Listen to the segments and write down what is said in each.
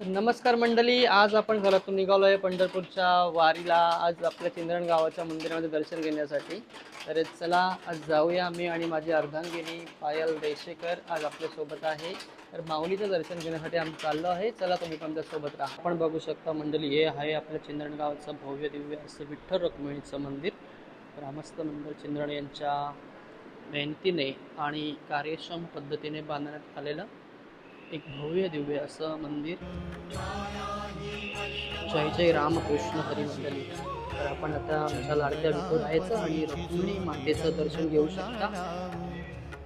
नमस्कार मंडळी, आज आपण घरातून निघालो आहे पंढरपूरच्या वारीला. आज आपल्या चिंधरण गावाच्या मंदिरामध्ये दर्शन घेण्यासाठी. तर चला आज जाऊया. मी आणि माझी अर्धांगिनी पायल देशेकर आज आपल्यासोबत आहे. तर माऊलीचं दर्शन घेण्यासाठी आम्ही चाललो आहे. चला तुम्ही पण त्यासोबत राहा. आपण बघू शकता मंडळी, हे आहे आपल्या चिंधरण गावाचं भव्य दिव्य असं विठ्ठल रुक्मिणीचं मंदिर. ग्रामस्थ मंडळ चिंधरण यांच्या मेहनतीने आणि कार्यक्षम पद्धतीने बांधण्यात आलेलं एक भव्य दिव्य असं मंदिर. जय जय रामकृष्ण हरी मंडळी. तर आपण आता आमच्या लाडक्या विठुरायाचं आणि रुक्मिणी मातेचं दर्शन घेऊ शकता.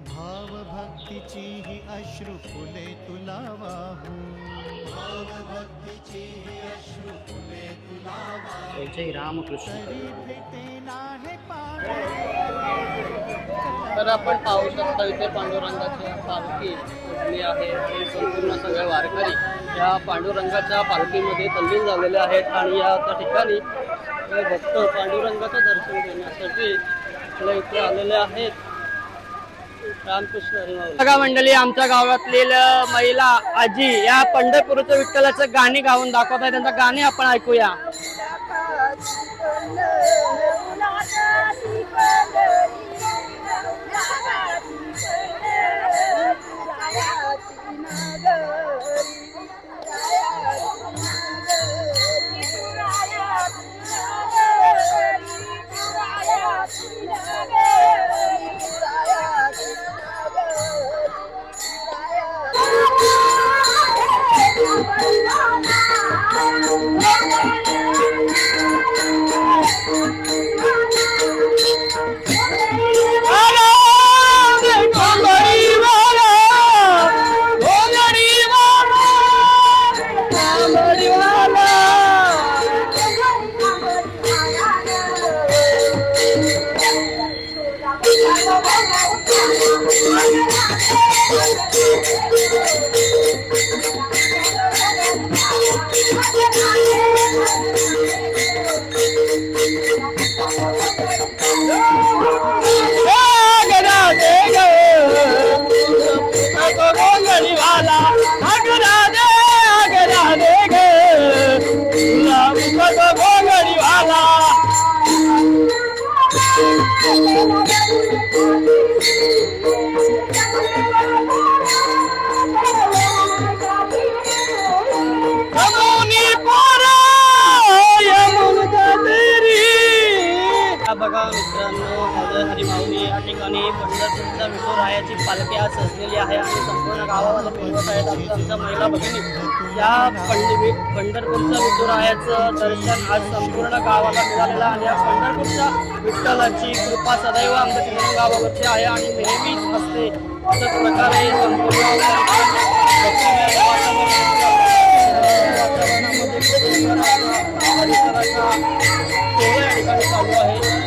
भाव भक्तीची ही अश्रू फुले तुला वाहू, भाव भक्तीची ही अश्रू फुले तुला वाहू. जय जय रामकृष्ण. तर आपण पाहू शकता इथे पांडुरंगाची पालखी उभली आहे आणि संपूर्ण सगळे वारकरी या पांडुरंगाच्या पालखीमध्ये तल्लीन झालेले आहेत. आणि या ठिकाणी भक्त पांडुरंगाचं दर्शन घेण्यासाठी आपल्या इथे आलेले आहेत. रामकृष्ण हरी. बघा मंडळी, आमच्या गावातील महिला आजी या पंढरपूरच्या विठ्ठलाचं गाणी गाऊन दाखवत आहे. त्यांचं गाणी आपण ऐकूया. बघा मित्रांनो, हरी माऊली या ठिकाणी पंढरपूरच्या विठुरायाची पालखी आज सजलेली आहे आणि संपूर्ण गावाला मिळवत आहेत. आमच्या महिला भगिनी या पंढरपूरच्या विठुरायाचं दर्शन आज संपूर्ण गावाला मिळालेलं आणि या पंढरपूरच्या विठ्ठलाची कृपा सदैव आमच्या चिंधरण गावावरची आहे आणि नेहमीच असते. अशाच प्रकारे संपूर्ण या ठिकाणी चालू आहे.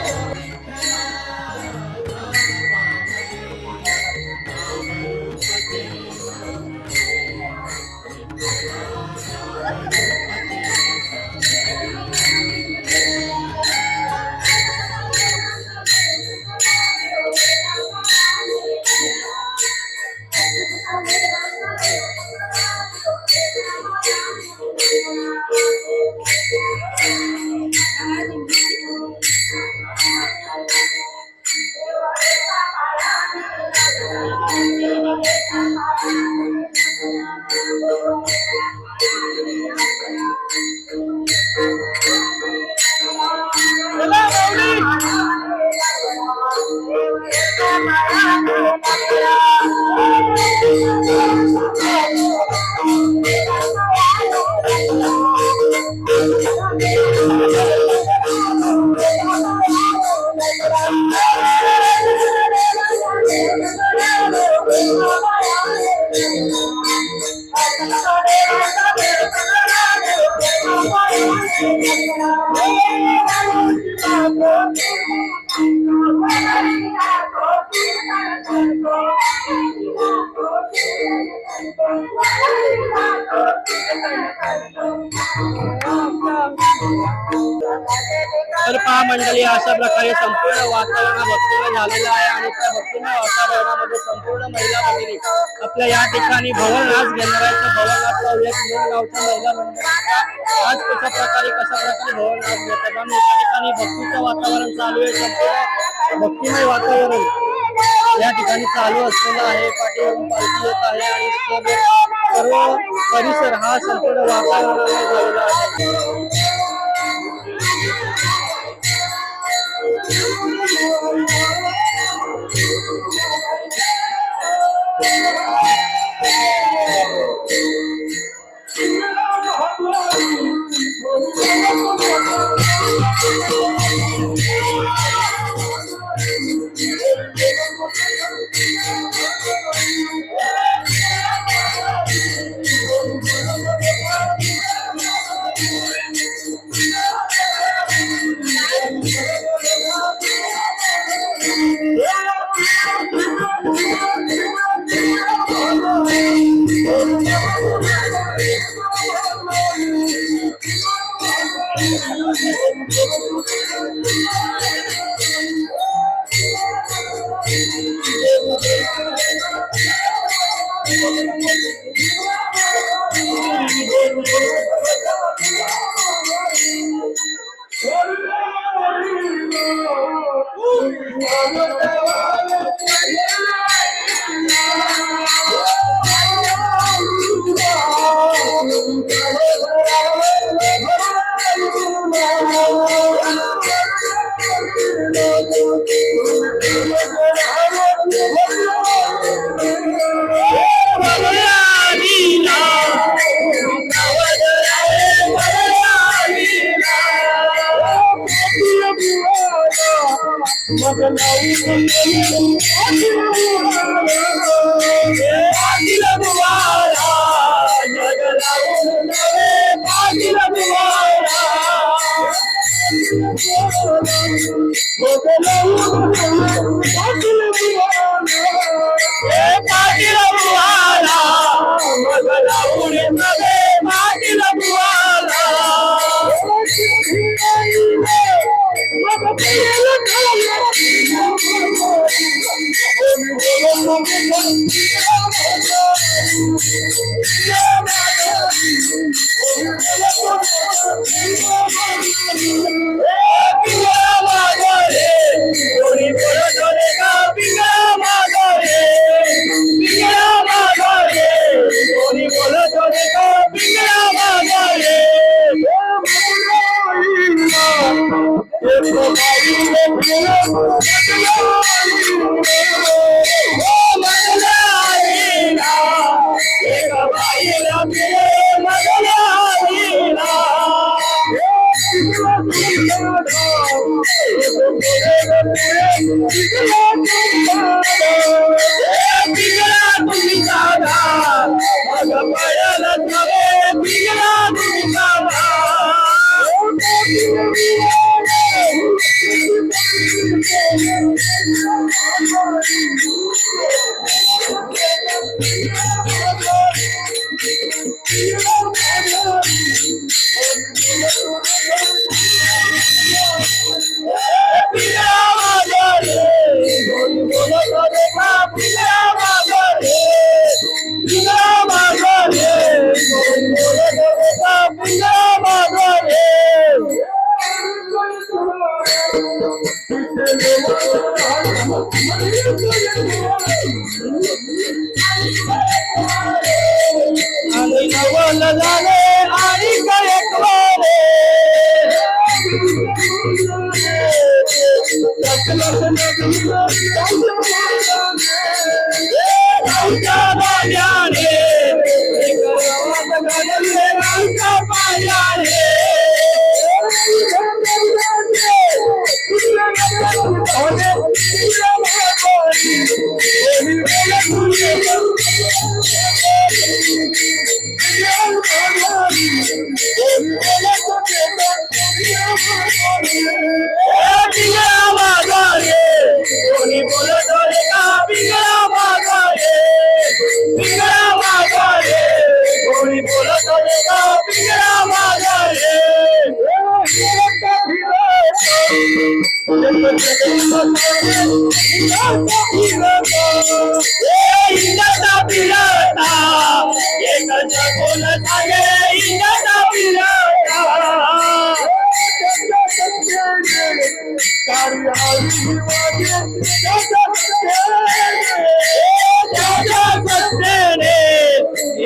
तर पहा मंडळी, अशा प्रकारे संपूर्ण वातावरण भक्तिमय झालेलं आहे आणि त्या भक्तिमय वातावरणामध्ये संपूर्ण महिला भगिनी आपल्या या ठिकाणी भवन नाच घेणार आहेत. भवनाचा गावच्या महिला मंडळाचा आज कशा प्रकारे भवन नाच घेतात आणि एका ठिकाणी भक्तीचं वातावरण चालू आहे. संपूर्ण भक्तिमय वातावरण या ठिकाणी चालू असलेलं आहे. पाठीवरून पालखी येत आहे आणि सर्व परिसर हा संपूर्ण वातावरणाने झालेला आहे.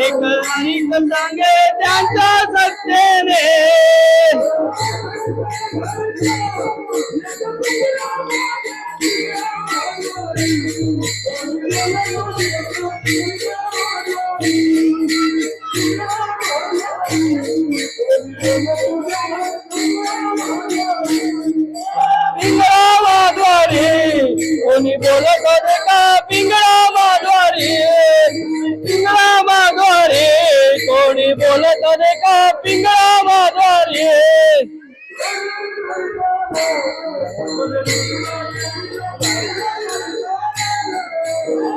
एक आणि सांगे त्यांच्या सत्तेने पिंगळावाद्वारे कोणी बोलत होते का पिंगळावाद्वारे पिंगळावाद्वारे कोणी बोलत होते का पिंगळावाद्वारे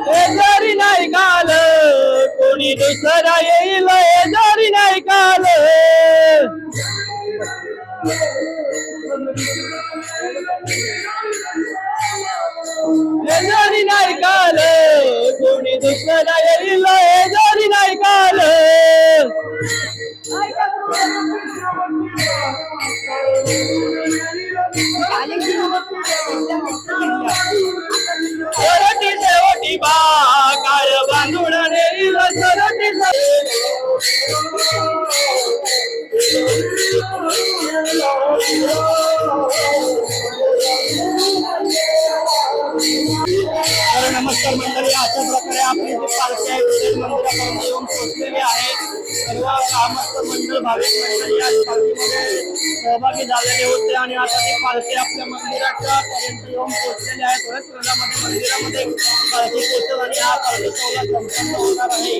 हे जरी नाही काल कोणी दुसरा येईल हे जरी नाही काल हे जरी नाही काल कोणी दुसरा येईल हे जरी नाही काल सरटी सेवटी बा काळ बांधून नेईल सरटी तर नमस्कार मंडळी, अशा प्रकारे आपली जी पालखी आहे विठ्ठल मंदिरापर्यंत येऊन पोहोचलेली आहे. सर्व ग्रामस्थ मंडळ भाविक मंडळी या पालखीमध्ये सहभागी झालेले होते आणि आता ती पालखी आपल्या मंदिराच्या पर्यंत येऊन पोहोचलेली आहे. थोड्याच वेळामध्ये मंदिरामध्ये पालखी पोहोचेल आणि हा पालखी सोहळा संपन्न होणार आहे.